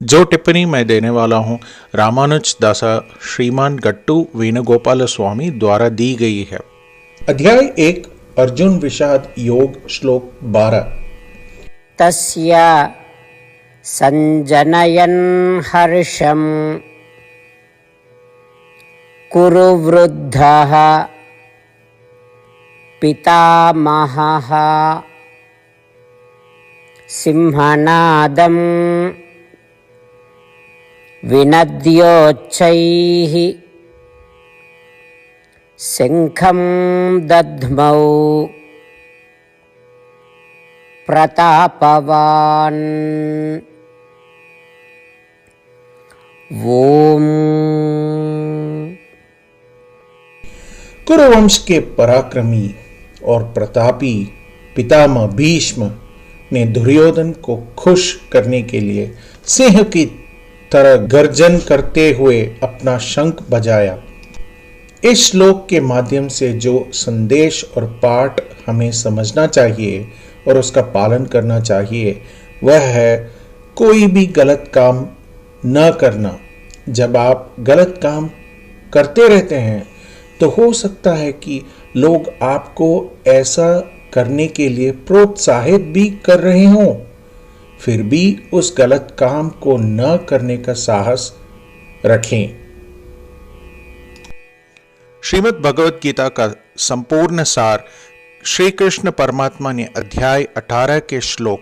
जो टिप्पणी मैं देने वाला हूँ रामानुज दासा श्रीमान गट्टू वेणुगोपाल स्वामी द्वारा दी गई है। अध्याय 1 अर्जुन विषाद योग श्लोक 12। तस्य संजनयन् हर्षं कुरु वृद्धः पितामहः सिंहनादं विनद्योच्चैः शंखं दद्मौ प्रतापवान्। ओम। कुरुवंश के पराक्रमी और प्रतापी पितामह भीष्म ने दुर्योधन को खुश करने के लिए सिंह की तरह गर्जन करते हुए अपना शंख बजाया। इस श्लोक के माध्यम से जो संदेश और पाठ हमें समझना चाहिए और उसका पालन करना चाहिए वह है कोई भी गलत काम न करना। जब आप गलत काम करते रहते हैं तो हो सकता है कि लोग आपको ऐसा करने के लिए प्रोत्साहित भी कर रहे हों, फिर भी उस गलत काम को न करने का साहस रखें। श्रीमद् भगवद गीता का संपूर्ण सार श्री कृष्ण परमात्मा ने अध्याय 18 के श्लोक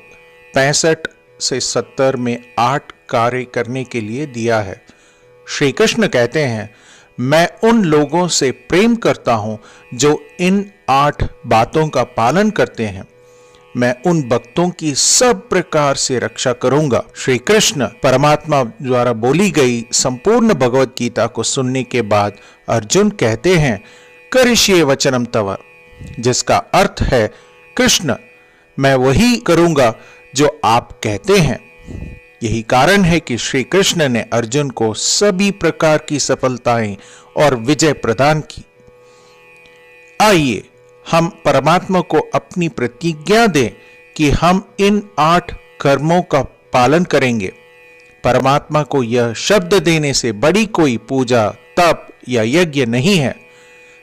65 से 70 में 8 कार्य करने के लिए दिया है। श्री कृष्ण कहते हैं, मैं उन लोगों से प्रेम करता हूं जो इन 8 बातों का पालन करते हैं। मैं उन भक्तों की सब प्रकार से रक्षा करूंगा। श्री कृष्ण परमात्मा द्वारा बोली गई संपूर्ण भगवद गीता को सुनने के बाद अर्जुन कहते हैं, करिष्ये वचनम तव, जिसका अर्थ है, कृष्ण मैं वही करूंगा जो आप कहते हैं। यही कारण है कि श्री कृष्ण ने अर्जुन को सभी प्रकार की सफलताएं और विजय प्रदान की। आइए हम परमात्मा को अपनी प्रतिज्ञा दें कि हम इन 8 कर्मों का पालन करेंगे। परमात्मा को यह शब्द देने से बड़ी कोई पूजा, तप या यज्ञ नहीं है।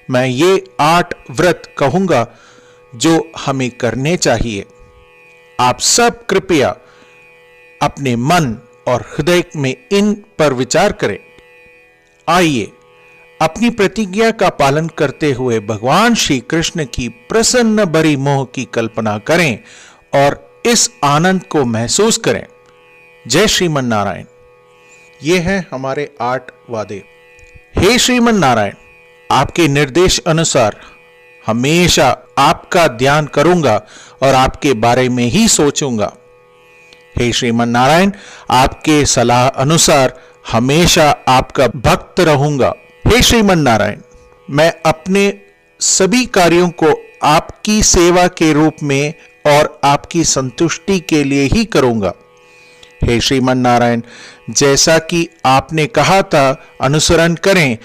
मैं ये 8 व्रत कहूंगा जो हमें करने चाहिए। आप सब कृपया अपने मन और हृदय में इन पर विचार करें। आइए अपनी प्रतिज्ञा का पालन करते हुए भगवान श्री कृष्ण की प्रसन्न भरी मोह की कल्पना करें और इस आनंद को महसूस करें। जय श्रीमन नारायण। ये है हमारे 8 वादे। हे श्रीमन नारायण, आपके निर्देश अनुसार हमेशा आपका ध्यान करूंगा और आपके बारे में ही सोचूंगा। हे श्रीमन नारायण, आपके सलाह अनुसार हमेशा आपका भक्त रहूंगा। हे श्रीमन नारायण, मैं अपने सभी कार्यों को आपकी सेवा के रूप में और आपकी संतुष्टि के लिए ही करूंगा। हे श्रीमन नारायण, जैसा कि आपने कहा था अनुसरण करें।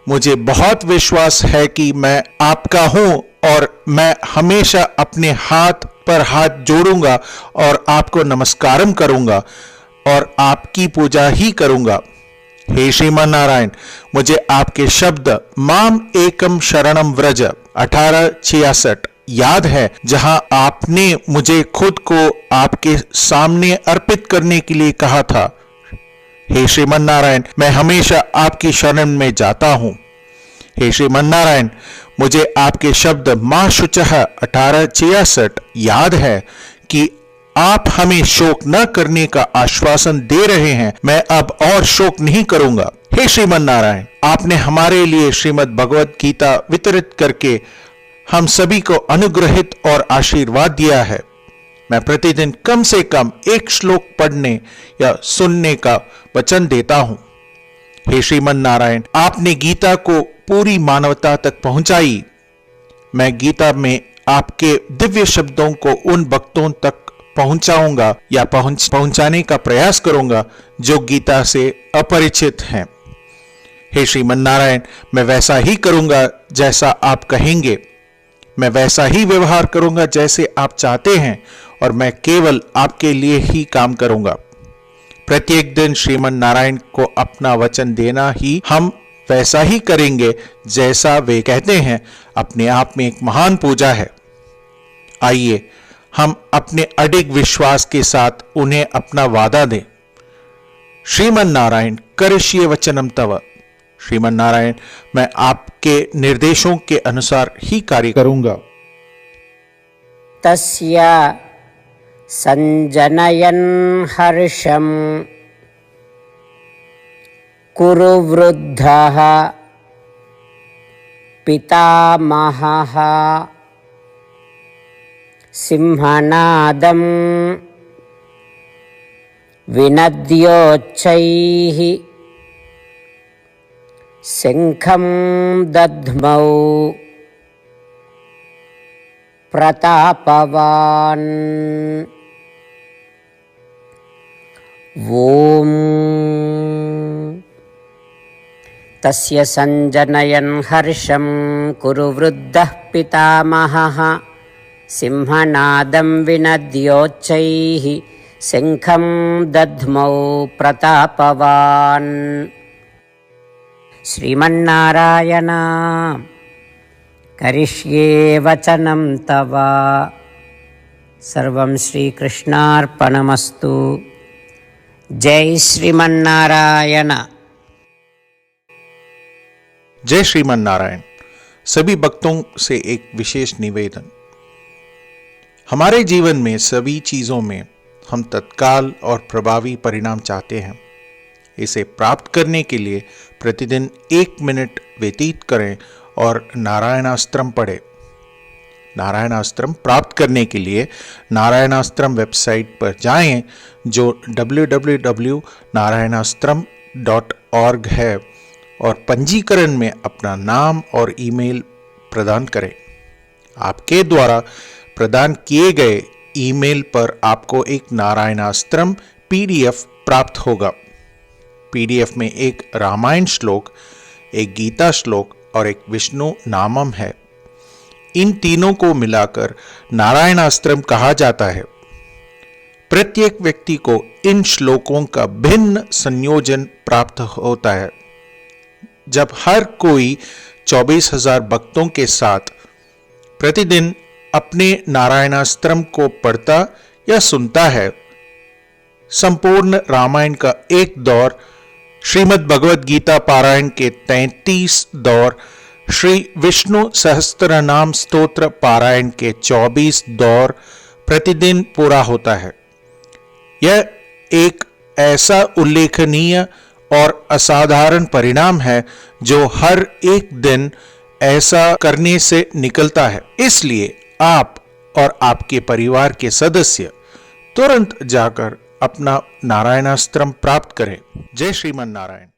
मुझे बहुत विश्वास है कि मैं आपका हूं और मैं हमेशा अपने हाथ पर हाथ जोड़ूंगा और आपको नमस्कारम करूंगा और आपकी पूजा ही करूंगा। हे श्रीमान नारायण, मुझे आपके शब्द माम एकम शरणम व्रज 1866 याद है, जहां आपने मुझे खुद को आपके सामने अर्पित करने के लिए कहा था। हे श्रीमान नारायण, मैं हमेशा आपकी शरण में जाता हूं। हे श्रीमान नारायण, मुझे आपके शब्द मां शुचः 1866 याद है कि आप हमें शोक न करने का आश्वासन दे रहे हैं। मैं अब और शोक नहीं करूंगा। हे श्रीमन नारायण, आपने हमारे लिए श्रीमद् भगवद गीता वितरित करके हम सभी को अनुग्रहित और आशीर्वाद दिया है। मैं प्रतिदिन कम से कम 1 श्लोक पढ़ने या सुनने का वचन देता हूं। हे श्रीमन नारायण, आपने गीता को पूरी मानवता तक पहुंचाई। मैं गीता में आपके दिव्य शब्दों को उन भक्तों तक पहुंचाऊंगा या पहुंचाने का प्रयास करूंगा जो गीता से अपरिचित हैं। हे श्रीमन नारायण, मैं वैसा ही करूंगा जैसा आप कहेंगे। मैं वैसा ही व्यवहार करूंगा जैसे आप चाहते हैं और मैं केवल आपके लिए ही काम करूंगा। प्रत्येक दिन श्रीमन नारायण को अपना वचन देना ही हम वैसा ही करेंगे जैसा वे कहते हैं, अपने आप में एक महान पूजा है। आइए हम अपने अडिग विश्वास के साथ उन्हें अपना वादा दें। श्रीमन नारायण करिष्ये वचनम तव। श्रीमन नारायण, मैं आपके निर्देशों के अनुसार ही कार्य करूंगा। तस्य संजनयन् हर्षं कुरु वृद्धः पितामहः सिंहनादं विनद्योच्चैः शङ्खं दध्मौ प्रतापवान्। ॐ तस्य संजनयन् हर्षं कुरु वृद्धः पितामहः सिंहनादं विनद्योच्चैः शङ्खं दध्मौ प्रतापवान्। श्रीमन्नारायण करिष्ये वचनं तव। सर्वं श्रीकृष्णार्पणमस्तु। जय श्रीमन्नारायण। जय श्रीमन नारायण। सभी भक्तों से एक विशेष निवेदन। हमारे जीवन में सभी चीजों में हम तत्काल और प्रभावी परिणाम चाहते हैं। इसे प्राप्त करने के लिए प्रतिदिन 1 मिनट व्यतीत करें और नारायणास्त्रम पढ़ें। नारायणास्त्रम प्राप्त करने के लिए नारायणास्त्रम वेबसाइट पर जाएं, जो www.narayanaastram.org है, और पंजीकरण में अपना नाम और ईमेल प्रदान करें। आपके द्वारा प्रदान किए गए ईमेल पर आपको एक नारायणास्त्रम पीडीएफ प्राप्त होगा। पीडीएफ में एक रामायण श्लोक, एक गीता श्लोक और एक विष्णु नामम है। इन तीनों को मिलाकर नारायणास्त्रम कहा जाता है। प्रत्येक व्यक्ति को इन श्लोकों का भिन्न संयोजन प्राप्त होता है। जब हर कोई 24,000 भक्तों के साथ प्रतिदिन अपने नारायणास्त्रम को पढ़ता या सुनता है, संपूर्ण रामायण का एक दौर, श्रीमद् भगवद गीता पारायण के 33 दौर, श्री विष्णु सहस्त्रनाम स्तोत्र पारायण के 24 दौर प्रतिदिन पूरा होता है। यह एक ऐसा उल्लेखनीय और असाधारण परिणाम है जो हर एक दिन ऐसा करने से निकलता है। इसलिए आप और आपके परिवार के सदस्य तुरंत जाकर अपना नारायणास्त्रम प्राप्त करें। जय श्रीमन नारायण।